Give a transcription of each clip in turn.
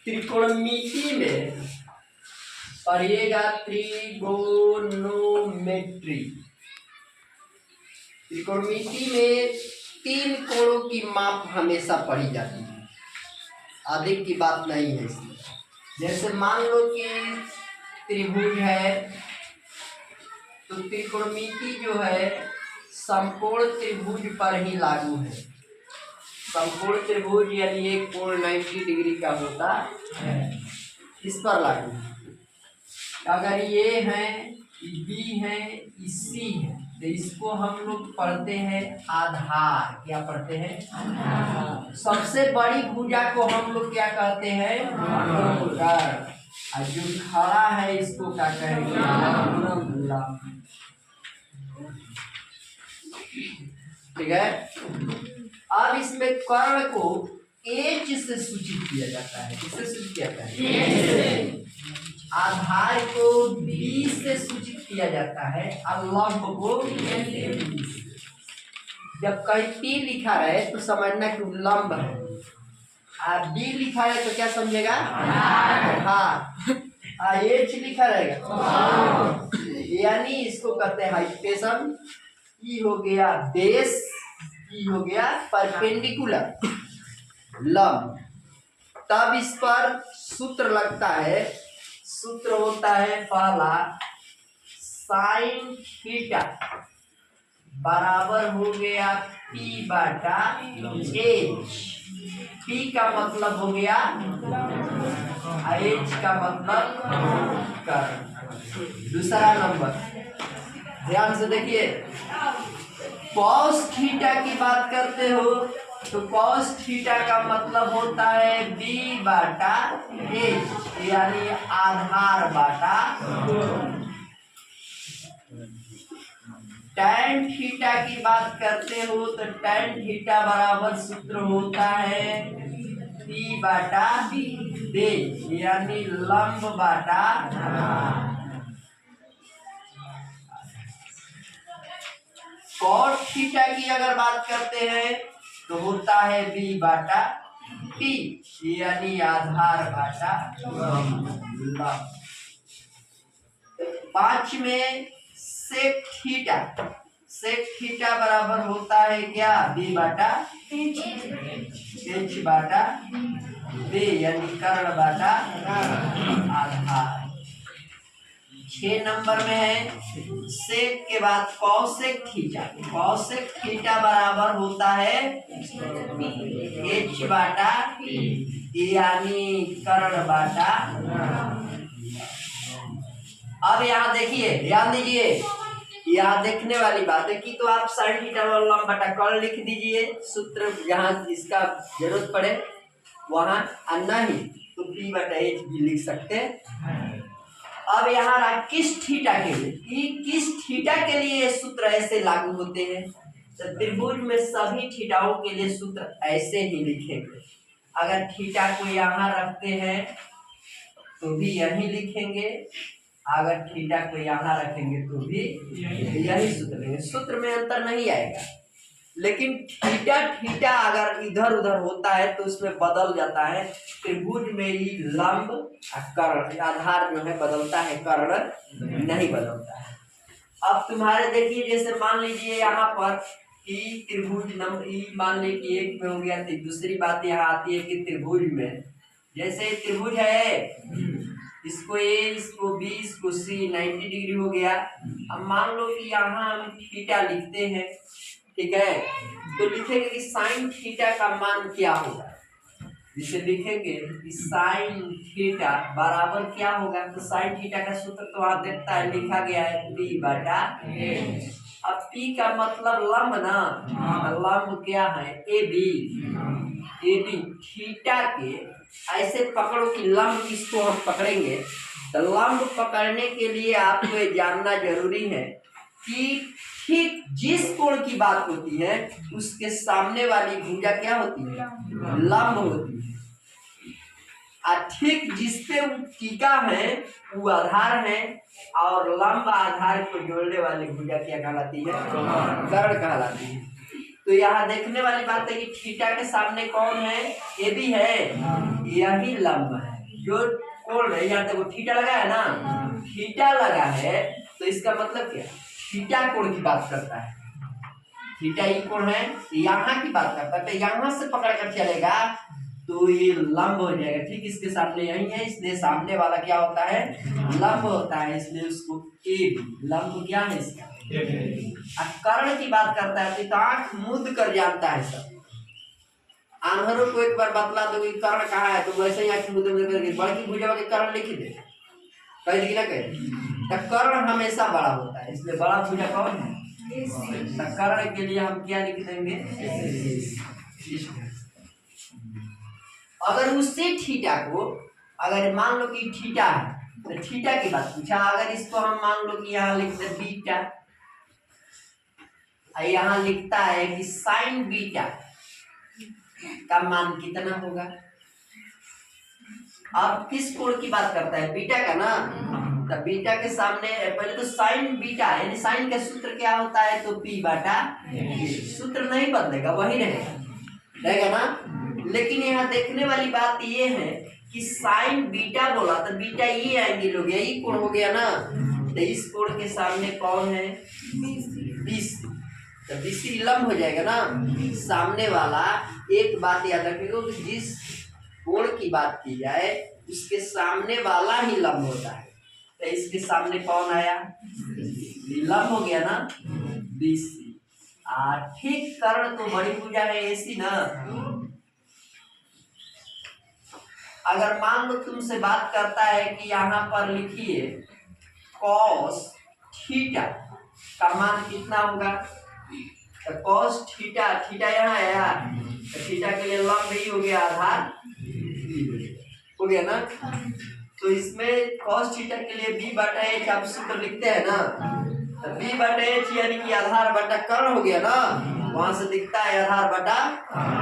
त्रिकोणमिति में पढ़िएगा त्रिगोनोमेट्री। त्रिकोणमिति में 3 कोणों की माप हमेशा पढ़ी जाती है, अधिक की बात नहीं है इसमें। जैसे मान लो कि त्रिभुज है, तो त्रिकोणमिति जो है संपूर्ण त्रिभुज पर ही लागू है। संपूर्ण त्रिभुज यानी एक कोण 90 डिग्री का होता है, इस पर लागू है। अगर ये है, बी है, सी है, तो इसको हम लोग पढ़ते हैं आधार। क्या पढ़ते हैं? आधार। सबसे बड़ी भुजा को हम लोग क्या कहते हैं? कर्ण। और जो खड़ा है इसको क्या कहेंगे? लंब। ठीक है। अब इसमें कर्ण को एच से सूचित किया जाता है। किससे सूचित किया जाता है? आधार को बी से सूचित किया जाता है और लंब को जब कहीं पी लिखा है तो समझना कि लंब है, और बी लिखा है तो क्या समझेगा? हाँ। एच लिखा रहेगा, यानी इसको कहते हैं हाइपोटेनस। ई हो गया बेस, ई हो गया परपेंडिकुलर, लंब। तब इस पर सूत्र लगता है। सूत्र होता है पहला, साइन थीटा बराबर हो गया पी बटा एच। पी का मतलब हो गया, एच का मतलब कर्ण। दूसरा नंबर ध्यान से देखिए, कॉस थीटा की बात करते हो तो कॉस थीटा का मतलब होता है बी बाटा एच, यानी आधार बाटा। टैन थीटा की बात करते हो तो टैन थीटा बराबर सूत्र होता है पी बाटा बेस, यानी लंब बाटा। कॉट थीटा की अगर बात करते हैं तो होता है बी बाटा टी, यानी आधार बाटा लंब। 5 में सेक थीटा। सेक थीटा बराबर होता है क्या? बी बाटा एच बाटा बी, यानी कर्ण बाटा आधार। 6 नंबर में है सेक के बाद कॉसेक थीटा। कॉसेक थीटा बराबर होता है एच बाटा, यानी कर्ण बाटा। अब यहाँ देखिए, ध्यान दीजिए, यहाँ देखने वाली बात है कि तो आप साइन थीटा और लंब बटा कर्ण लिख दीजिए। सूत्र जहाँ इसका जरूरत पड़े वहां, नहीं तो पी बटा एच भी लिख सकते हैं। अब यहाँ रहा किस थीटा के लिए, किस थीटा के लिए ये सूत्र ऐसे लागू होते हैं। तो त्रिभुज में सभी थीटाओं के लिए सूत्र ऐसे ही लिखेंगे। अगर थीटा को यहाँ रखते हैं तो भी यही लिखेंगे, अगर थीटा को यहाँ रखेंगे तो भी यही सूत्र लेंगे। सूत्र में अंतर नहीं आएगा, लेकिन थीटा अगर इधर उधर होता है तो उसमें बदल जाता है। त्रिभुज में ही लंब कर्ण, आधार जो है बदलता है, कर्ण नहीं बदलता है। अब तुम्हारे देखिए, जैसे मान लीजिए यहाँ पर कि त्रिभुज नंबर ई मान ली कि 1 में हो गया, तो दूसरी बात यहाँ आती है कि त्रिभुज में जैसे त्रिभुज है, इसको ए, इसको बी, इसको सी 90 डिग्री हो गया। अब मान लो कि यहाँ हम थीटा लिखते हैं, ठीक है, तो लिखेंगे कि साइन थीटा का मान क्या होगा। जिसे लिखेंगे कि साइन थीटा बराबर क्या होगा, तो साइन थीटा का सूत्र तो वहां देखता है, लिखा गया है पी बटा एच। अब पी का मतलब लंब ना, लंब क्या है? A B. A B theta के ऐसे पकड़ो कि लंब किसको हम पकड़ेंगे। तो लंब पकड़ने के लिए आपको ये जानना जरूरी है कि ठीक जिस कोण की बात होती है उसके सामने वाली भुजा क्या होती है? लंब होती है। और ठीक जिसपे टीका है वो आधार है, और लंब आधार को जोड़ने वाली भुजा क्या कहलाती है? कर्ण कहलाती है। तो यहाँ देखने वाली बात है कि थीटा के सामने कौन है, ए बी है, यही लंब है। जो कोण है, यहाँ देखो थीटा लगा है ना, थीटा लगा है तो इसका मतलब क्या, थीटा कोण की बात करता है। थीटा ई कोण है, यहाँ की बात करता है, तो यहाँ से पकड़ कर चलेगा तो ये लंब हो जाएगा। ठीक इसके सामने यही है, इसलिए सामने वाला क्या होता है, लंब होता है, इसलिए उसको ए बी लंब क्या है इसका। कर्ण की बात करता है तो आंख मूंद कर जानता है सब। आंधरों को एक बार बतला दो कि कर्ण कहाँ है, तो वैसे ही आंख मूंद करके बड़ी भुजा के कर्ण लिख दे, कह दी ना कहे। तो कर्ण हमेशा बड़ा होता है, इसलिए बड़ा भुजा कौन है, तो कर्ण के लिए हम क्या लिख देंगे, अगर उससे थीटा को, अगर मान लो कि थीटा है तो थीटा की बात पूछा, अगर इसको हम मान लो कि यहाँ लिख दे बीटा, यहाँ लिखता है कि साइन बीटा का मान कितना होगा। अब किस कोण की बात करता है, बीटा का ना, तो बीटा के सामने पहले तो साइन बीटा, यानी साइन का सूत्र क्या होता है, तो पी बाटा, सूत्र नहीं बदलेगा, वही रहेगा ना। लेकिन यहाँ देखने वाली बात ये है कि साइन बीटा बोला तो बीटा ये एंगल हो गया, ये कोण हो गया ना, तो इस कोण के सामने कौन है, बीसी, तो बीसी लंब हो जाएगा ना सामने वाला। एक बात याद रखिएगा कि जिस कोण की बात की जाए उसके सामने वाला ही लंब होता है, तो इसके सामने कौन आया, लंब हो गया ना, बीसी। ठीक, कर्ण तो बड़ी भुजा है ऐसी ना। अगर मान लो तुमसे बात करता है कि यहाँ पर लिखिए कॉस थीटा का मान कितना होगा, तो कॉस थीटा, थीटा यहाँ आया तो थीटा के लिए लंब भी हो गया, आधार हो गया ना। तो इसमें कॉस थीटा के लिए बी बटा एच आप सूत्र लिखते हैं ना, तो बी बटा एच यानी कि आधार बटा कर्ण हो गया ना, वहां से दिखता है आधार बटा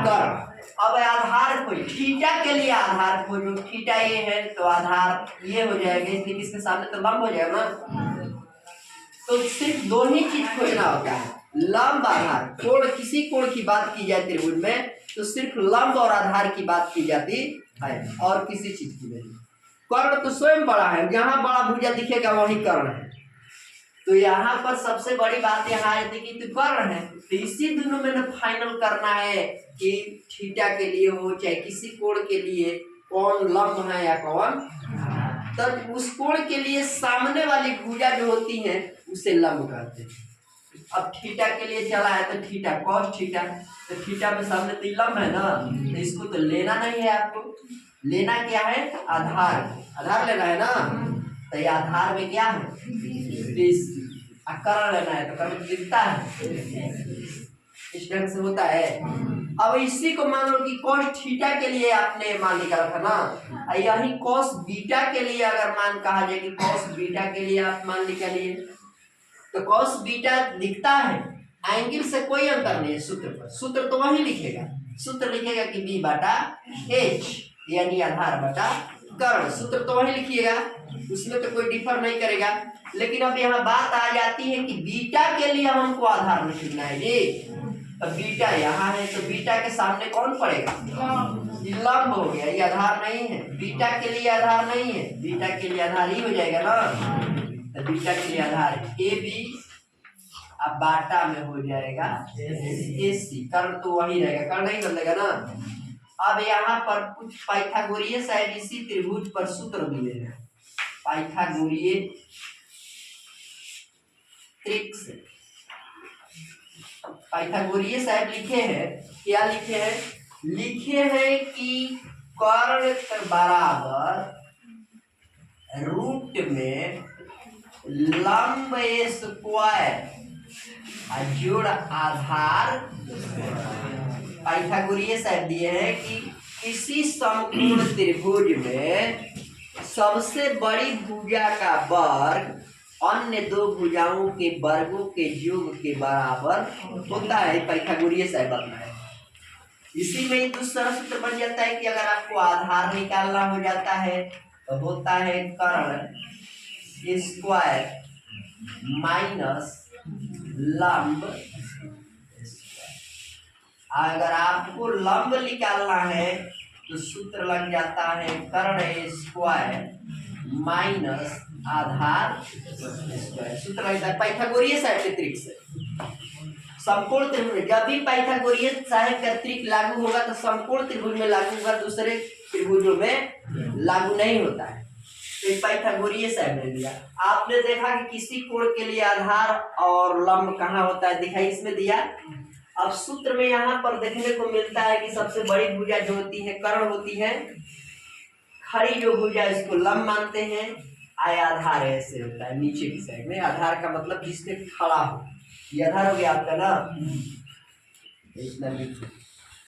कर्ण। अब आधार खोज, थीटा के लिए आधार खोजो, थीटा ये है तो आधार ये हो जाएगा, इसलिए किसके सामने तो लंब हो जाएगा ना। तो सिर्फ दो ही चीज खोजना होता है, लंब आधार। कोण, किसी कोण की बात की जाए त्रिभुज में तो सिर्फ लंब और आधार की बात की जाती है, और किसी चीज की नहीं। कर्ण तो स्वयं बड़ा है, जहां बड़ा भुजा दिखेगा वही कर्ण है, तो यहाँ पर सबसे बड़ी बात यहाँ है कि तो कर्ण है, तो इसी दोनों में ना फाइनल करना है कि थीटा के लिए हो चाहे किसी कोण के लिए कौन लंब है या कौन, तब उस कोण के लिए सामने वाली भुजा जो होती है उसे लंब कहते हैं। अब थीटा के लिए चला है तो थीटा कॉस थीटा, तो थीटा में सामने तो लंब है ना, तो इसको तो लेना नहीं है, आपको लेना क्या है, आधार, आधार लेना है ना, तो ये आधार में क्या है, कर्ण लेना है, तो कर्ण दिखता है, इस ढंग से होता है। अब इसी को मान लो कि cos थीटा के लिए आपने मान निकाला था ना, यही cos बीटा के लिए अगर मान कहा जाए कि cos बीटा के लिए आप मान निकालिए, तो cos बीटा दिखता है, एंगल से कोई अंतर नहीं है सूत्र पर, सूत्र तो वही लिखेगा, सूत्र लिखेगा कि बी बटा एच यानी आधार बटा कर्ण, सूत्र तो वही लिखिएगा, उसमें तो कोई डिफर नहीं करेगा। लेकिन अब यहाँ बात आ जाती है कि बीटा के लिए हमको आधार नहीं लिखना है जी, तो बीटा यहाँ है तो बीटा के सामने कौन पड़ेगा, लंब हो गया, ये आधार नहीं है, बीटा के लिए आधार नहीं है, बीटा के लिए आधार ही हो जाएगा ना, तो बीटा के लिए आधार ए बी, अब बाटा में हो जाएगा ए सी, कर्ण तो वही रहेगा, कर्ण नहीं बदलेगा ना। अब यहाँ पर कुछ पाइथागोरीय साइड इसी त्रिभुज पर सूत्र दिए हैं, पाइथागोरीय ट्रिक्स, पाइथागोरीय साइड लिखे हैं, क्या लिखे हैं, लिखे हैं कि कर्ण बराबर रूट में लंब स्क्वायर जोड़ आधार। पाइथागोरीय साइड दिए हैं कि किसी समकोण त्रिभुज में सबसे बड़ी भुजा का वर्ग अन्य दो भुजाओं के वर्गों के योग के बराबर होता है। पाइथागोरीय साइड बनना है, इसी में ही दूसरा सूत्र बन जाता है कि अगर आपको आधार निकालना हो जाता है तो होता है कर्ण स्क्वायर माइनस लंब, अगर आपको लंब निकालना है तो सूत्र लग जाता है कर्ण स्क्वायर माइनस आधार स्क्वायर। सूत्र लग जाता है पाइथागोरियस त्रिक से। समकोण त्रिभुज जब भी पाइथागोरियस चाहे त्रिक लागू होगा तो समकोण त्रिभुज में लागू होगा, दूसरे त्रिभुजों में लागू नहीं होता है। तो पाइथागोरियस मिल गया। आपने देखा कि किसी कोण के लिए आधार और लंब कहाँ होता है, दिखाई इसमें दिया। अब सूत्र में यहाँ पर देखने को मिलता है कि सबसे बड़ी भुजा जो होती है कर्ण होती है, खड़ी जो भुजा इसको लंब मानते हैं, आधार ऐसे होता है नीचे की साइड में। आधार का मतलब जिसके खड़ा हो, ये आधार हो गया आपका ना, इतना लिखो।